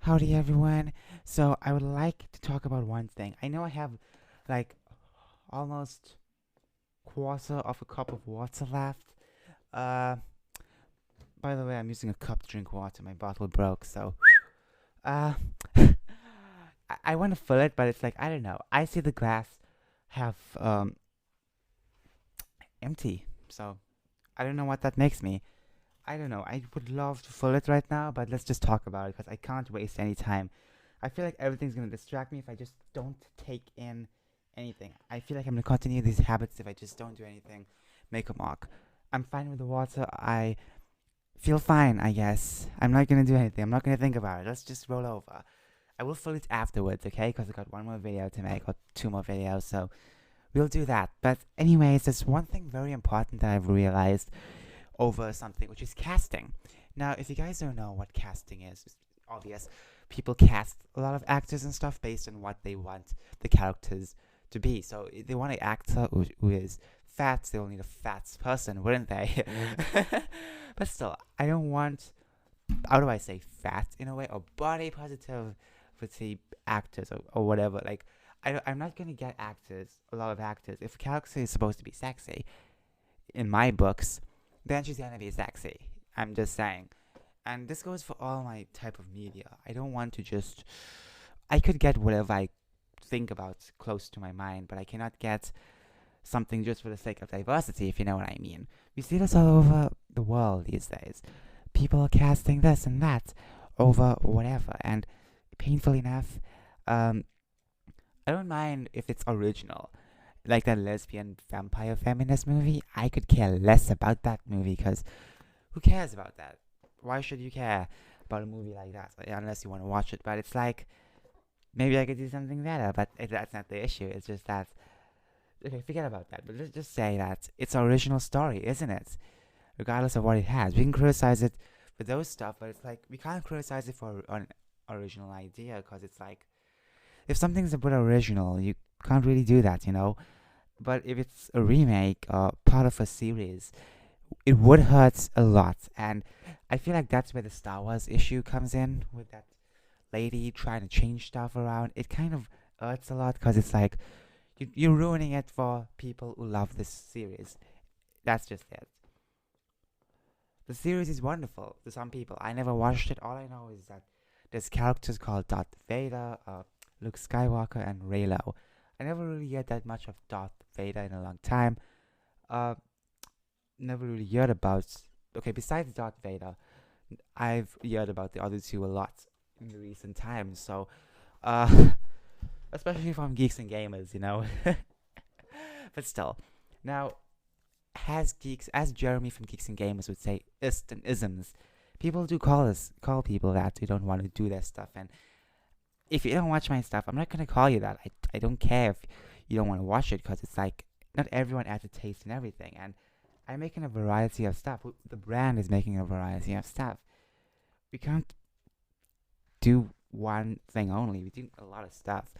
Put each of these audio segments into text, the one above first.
Howdy everyone. So I would like to talk about one thing. I know I have like almost quarter of a cup of water left. Uh by the way, I'm using a cup to drink water. My bottle broke, so uh I want to fill it, but it's like I don't know. I see the glass half empty. So I don't know what that makes me. I don't know. I would love to fill it right now, but let's just talk about it because I can't waste any time. I feel like everything's gonna distract me if I just don't take in anything. I feel like I'm gonna continue these habits if I just don't do anything. Make a mark. I'm fine with the water. I feel fine, I guess. I'm not gonna do anything. I'm not gonna think about it. Let's just roll over. I will fill it afterwards, okay? Because I got one more video to make, or two more videos, so we'll do that. But, anyways, there's one thing very important that I've realized over something, which is casting. Now, if you guys don't know what casting is, it's obvious. People cast a lot of actors and stuff based on what they want the characters to be. So if they want an actor who is fat, they'll need a fat person, wouldn't they? But still, I don't want, how do I say, fat in a way, or body positivity actors, or whatever. Like, I'm not going to get actors, a lot of actors. If a character is supposed to be sexy, in my books, then she's gonna be sexy. I'm just saying. And this goes for all my type of media. I don't want to just. I could get whatever I think about close to my mind, but I cannot get something just for the sake of diversity, if you know what I mean. We see this all over the world these days. People are casting this and that over whatever, and painfully enough, um, I don't mind if it's original. Like that lesbian vampire feminist movie, I could care less about that movie because who cares about that? Why should you care about a movie like that? Like, unless you want to watch it. But it's like, maybe I could do something better, but that's not the issue. It's just that, okay, forget about that. But let's just say that it's an original story, isn't it? Regardless of what it has. We can criticize it for those stuff, but it's like, we can't criticize it for an original idea because it's like, if something's a bit original, you can't really do that, you know? But if it's a remake or part of a series, it would hurt a lot. And I feel like that's where the Star Wars issue comes in with that lady trying to change stuff around. It kind of hurts a lot because it's like you're ruining it for people who love this series. That's just it. The series is wonderful to some people. I never watched it. All I know is that there's characters called Darth Vader, Luke Skywalker, and Reylo. I never really heard that much of Darth Vader in a long time. Uh, Never really heard about. Okay, besides Darth Vader, I've heard about the other two a lot in the recent times. So, uh, especially from geeks and gamers, you know. But still, now as Jeremy from Geeks and Gamers would say, ist and isms. People do call people that who don't want to do their stuff, and if you don't watch my stuff, I'm not gonna call you that. I don't care if you don't want to watch it because it's like not everyone has a taste in everything, and I'm making a variety of stuff. The brand is making a variety of stuff. We can't do one thing only. We do a lot of stuff.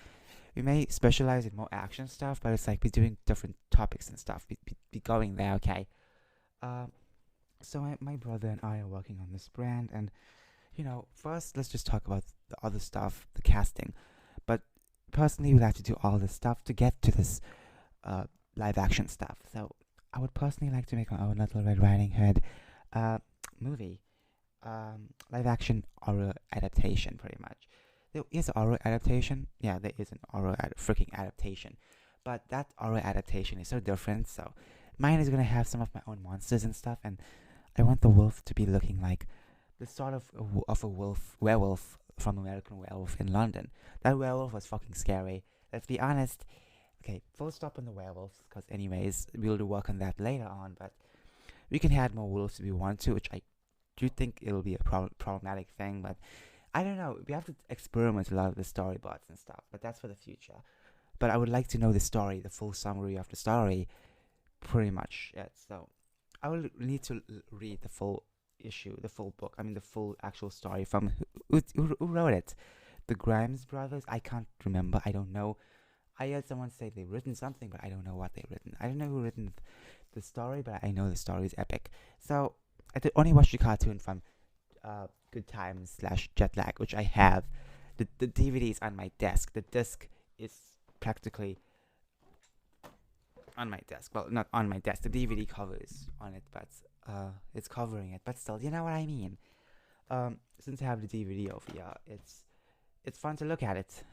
We may specialize in more action stuff, but it's like we're doing different topics and stuff. Be going there, okay? Um, so my brother and I are working on this brand, and first let's just talk about the other stuff, the casting. But personally, we'll have to do all this stuff to get to this uh, live action stuff. So I would personally like to make my own Little Red Riding Hood uh, movie, live action horror adaptation, pretty much. There is an horror adaptation. Yeah, there is an horror freaking adaptation. But that horror adaptation is so different. So mine is gonna have some of my own monsters and stuff, and I want the wolf to be looking like the sort of a werewolf from American Werewolf in London. That werewolf was fucking scary. Let's be honest. Okay, full stop on the werewolves, because anyways, we'll do work on that later on, but we can add more wolves if we want to, which I do think it'll be a problematic thing, but I don't know. We have to experiment a lot with the storyboards and stuff, but that's for the future. But I would like to know the story, the full summary of the story, pretty much. Yeah, so I will need to read the full issue, the full book. I mean, the full actual story from who wrote it. The Grimes brothers. I can't remember. I don't know. I heard someone say they've written something, but I don't know what they've written. I don't know who written the story, but I know the story is epic. So I only watched the cartoon from good times slash jet lag, which I have. The DVD is on my desk. The disc is practically on my desk. Well, not on my desk. The DVD cover is on it, but it's covering it. But still, you know what I mean. Since I have the DVD over here, it's fun to look at it.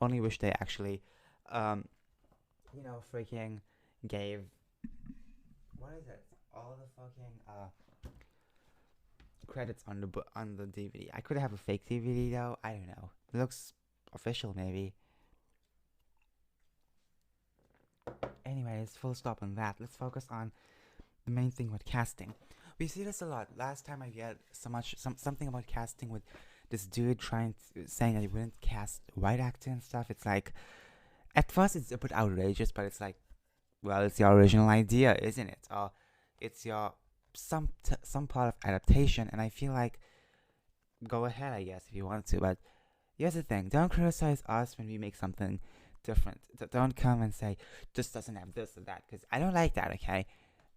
Only wish they actually, um, freaking gave what is it? All the fucking credits on the DVD. I could have a fake DVD though. I don't know. It looks official maybe. Anyways, full stop on that. Let's focus on the main thing with casting. We see this a lot. Last time I read something about casting with this dude saying that he wouldn't cast white actor and stuff. It's like at first it's a bit outrageous, but it's like, well, it's your original idea, isn't it? Or it's your some part of adaptation, and I feel like go ahead, I guess, if you want to. But here's the thing: don't criticize us when we make something different. Don't come and say this doesn't have this or that, because I don't like that. Okay,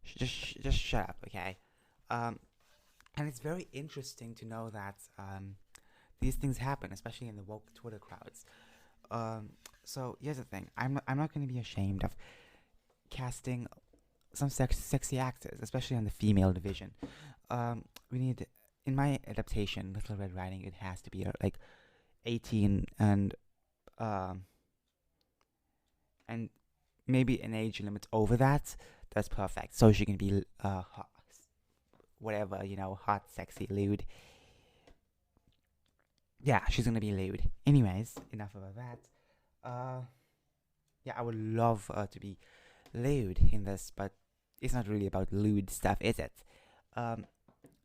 just shut up. Okay, and it's very interesting to know that these things happen, especially in the woke Twitter crowds. So here's the thing: I'm not going to be ashamed of casting some sexy actors, especially on the female division. We need, in my adaptation, Little Red Riding, it has to be like 18 and maybe an age limit over that. That's perfect. So she can be hot, whatever, hot, sexy, lewd. Yeah, she's gonna be lewd. Anyways, enough about that. Yeah, I would love her to be lewd in this, but it's not really about lewd stuff, is it?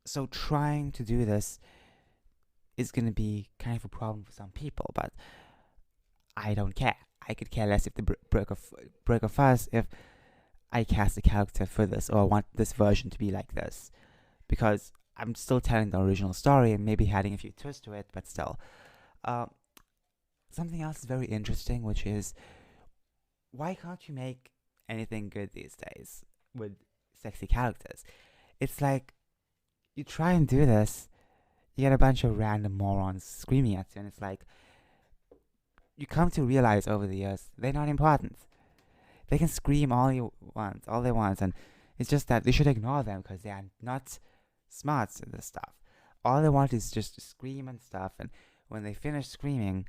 So trying to do this is gonna be kind of a problem for some people, but I don't care. I could care less if they break a fuss if I cast a character for this, or I want this version to be like this, because I'm still telling the original story and maybe adding a few twists to it, but still. Something else is very interesting, which is, why can't you make anything good these days with sexy characters? It's like, you try and do this, you get a bunch of random morons screaming at you, and it's like, you come to realize over the years, they're not important. They can scream all they want, and it's just that they should ignore them because they are not smart in this stuff. All they want is just to scream and stuff, and when they finish screaming,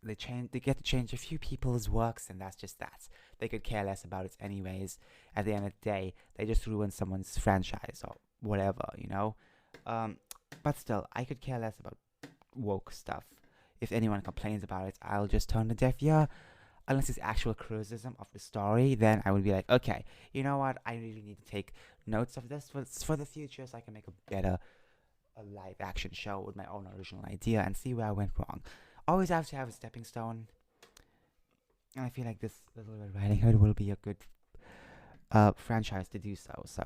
they get to change a few people's works, and that's just that. They could care less about it anyways. At the end of the day, they just ruin someone's franchise or whatever, but still, I could care less about woke stuff. If anyone complains about it, I'll just turn a deaf ear. Unless it's actual criticism of the story, then I would be like, okay, you know what? I really need to take notes of this for the future, so I can make a live action show with my own original idea and see where I went wrong. Always have to have a stepping stone, and I feel like this Little Red Riding Hood will be a good franchise to do so. So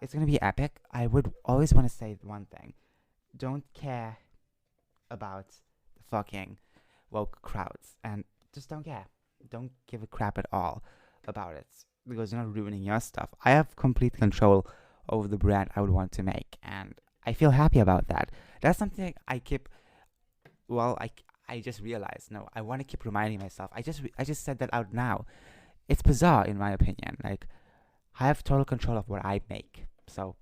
it's gonna be epic. I would always want to say one thing: don't care about the fucking woke crowds, and just don't care. Don't give a crap at all about it, because you're not ruining your stuff. I have complete control over the brand I would want to make, and I feel happy about that. That's something I keep. Well, I just realized. No, I want to keep reminding myself. I just said that out now. It's bizarre, in my opinion. Like, I have total control of what I make, so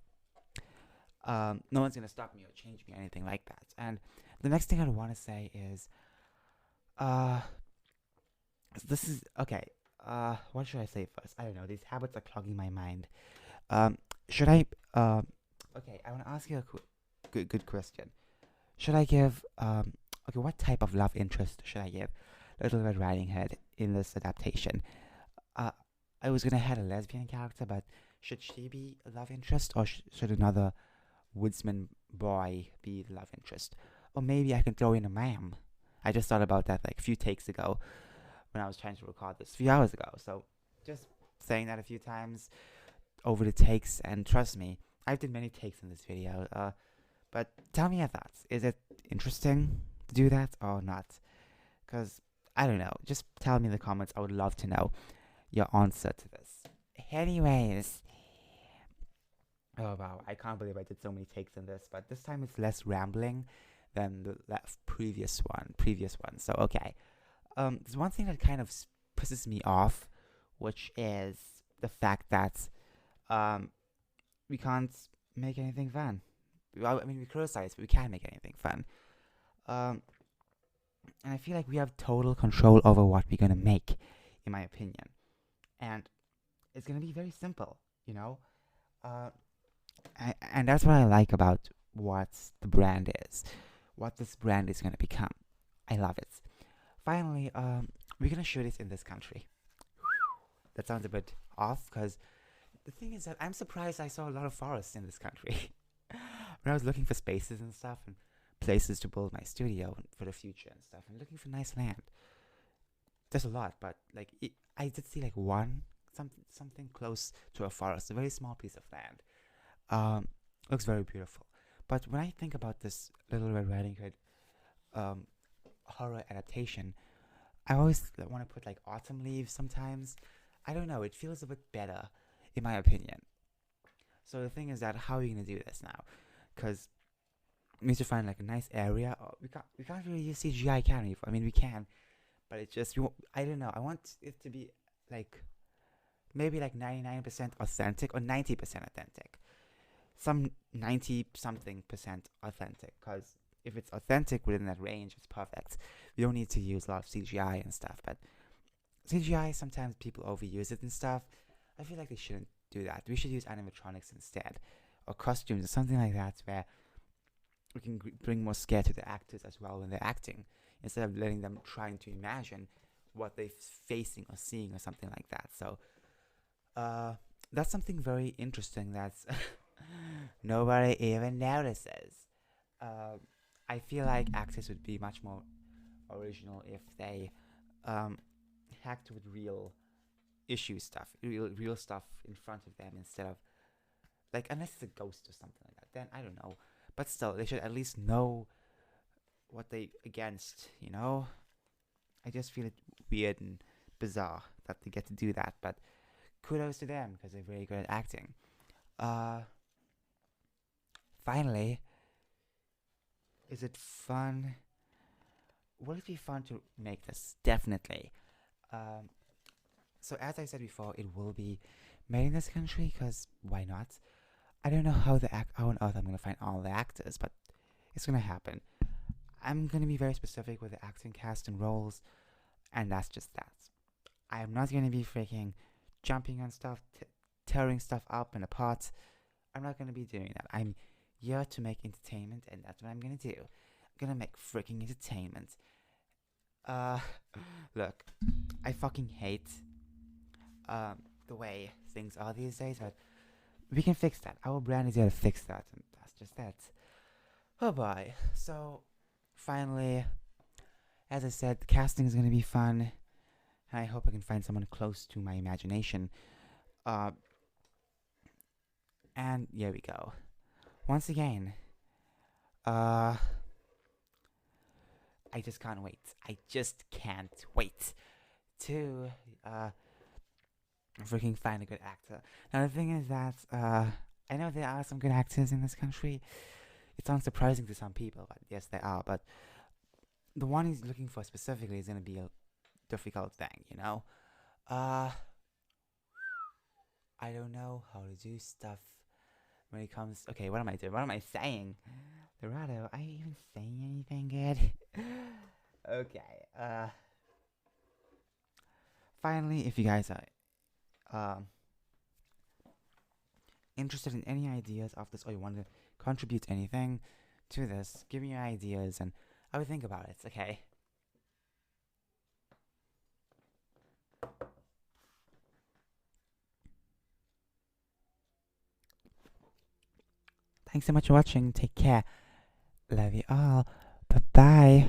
no one's gonna stop me or change me or anything like that. And the next thing I want to say is, this is okay. What should I say first? I don't know. These habits are clogging my mind. Should I? Okay, I want to ask you a good question. Should I give? Okay, what type of love interest should I give Little Red Riding Hood in this adaptation? I was gonna have a lesbian character, but should she be a love interest, or should another woodsman boy be the love interest? Or maybe I can throw in a ma'am. I just thought about that like a few takes ago when I was trying to record this a few hours ago. So just saying that a few times over the takes, and trust me, I've did many takes in this video. But tell me your thoughts. Is it interesting to do that or not? Because I don't know. Just tell me in the comments. I would love to know your answer to this. Anyways, Oh wow, I can't believe I did so many takes in this, but this time it's less rambling than the previous one. So okay. There's one thing that kind of pisses me off, which is the fact that um we can't make anything fun. Well, I mean, we criticize, but we can't make anything fun. Um, and I feel like we have total control over what we're gonna make, in my opinion. And it's gonna be very simple, you know. Uh, and that's what I like about what the brand is, what this brand is gonna become. I love it. Finally, we're gonna shoot it in this country. That sounds a bit off, because the thing is that I'm surprised I saw a lot of forests in this country. When I was looking for spaces and stuff and places to build my studio for the future and stuff, and looking for nice land. There's a lot, but like I did see like something close to a forest, a very small piece of land. Um, looks very beautiful. But when I think about this Little Red Riding Hood um, horror adaptation, I always want to put like autumn leaves sometimes. I don't know, it feels a bit better, in my opinion. So the thing is that how are you gonna do this now? Because we need to find like a nice area. Oh, we can't really use CGI, can we? I mean, we can, but it just I don't know. I want it to be like maybe like 99% authentic or 90% authentic. Some 90 something percent authentic. Because if it's authentic within that range, it's perfect. We don't need to use a lot of CGI and stuff. But CGI, sometimes people overuse it and stuff. I feel like they shouldn't do that. We should use animatronics instead, or costumes or something like that, where we can bring more scare to the actors as well when they're acting, instead of letting them trying to imagine what they're facing or seeing or something like that. So that's something very interesting that's nobody even notices. Uh, I feel like actors would be much more original if they um, hacked with real issue stuff, real stuff in front of them, instead of like, unless it's a ghost or something like that. Then I don't know, but still, they should at least know what they against. I just feel it weird and bizarre that they get to do that, but kudos to them because they're very good at acting. Uh, Finally, is it fun? Will it be fun to make this? Definitely. Um, so as I said before, it will be made in this country because why not? I don't know how on earth I'm gonna find all the actors, but it's gonna happen. I'm gonna be very specific with the acting cast and roles, and that's just that. I am not gonna be freaking jumping on stuff, tearing stuff up and apart. I'm not gonna be doing that. I'm here to make entertainment, and that's what I'm gonna do. I'm gonna make freaking entertainment. Uh, Look, I fucking hate the way things are these days, but we can fix that. Our brand is here to fix that, and that's just that. Oh boy. So, finally, as I said, the casting is gonna be fun, and I hope I can find someone close to my imagination. Uh, and here we go. Once again, uh, I just can't wait. I just can't wait to freaking find a good actor. Now the thing is that I know there are some good actors in this country. It sounds surprising to some people, but yes, there are. But the one he's looking for specifically is gonna be a difficult thing, you know. Uh, I don't know how to do stuff when it comes. Okay, what am I doing? What am I saying? Dorado, are you even saying anything good? Okay. Finally, if you guys are interested in any ideas of this, or you want to contribute anything to this, give me your ideas and I would think about it. Okay. Thanks so much for watching. Take care. Love you all. Bye bye.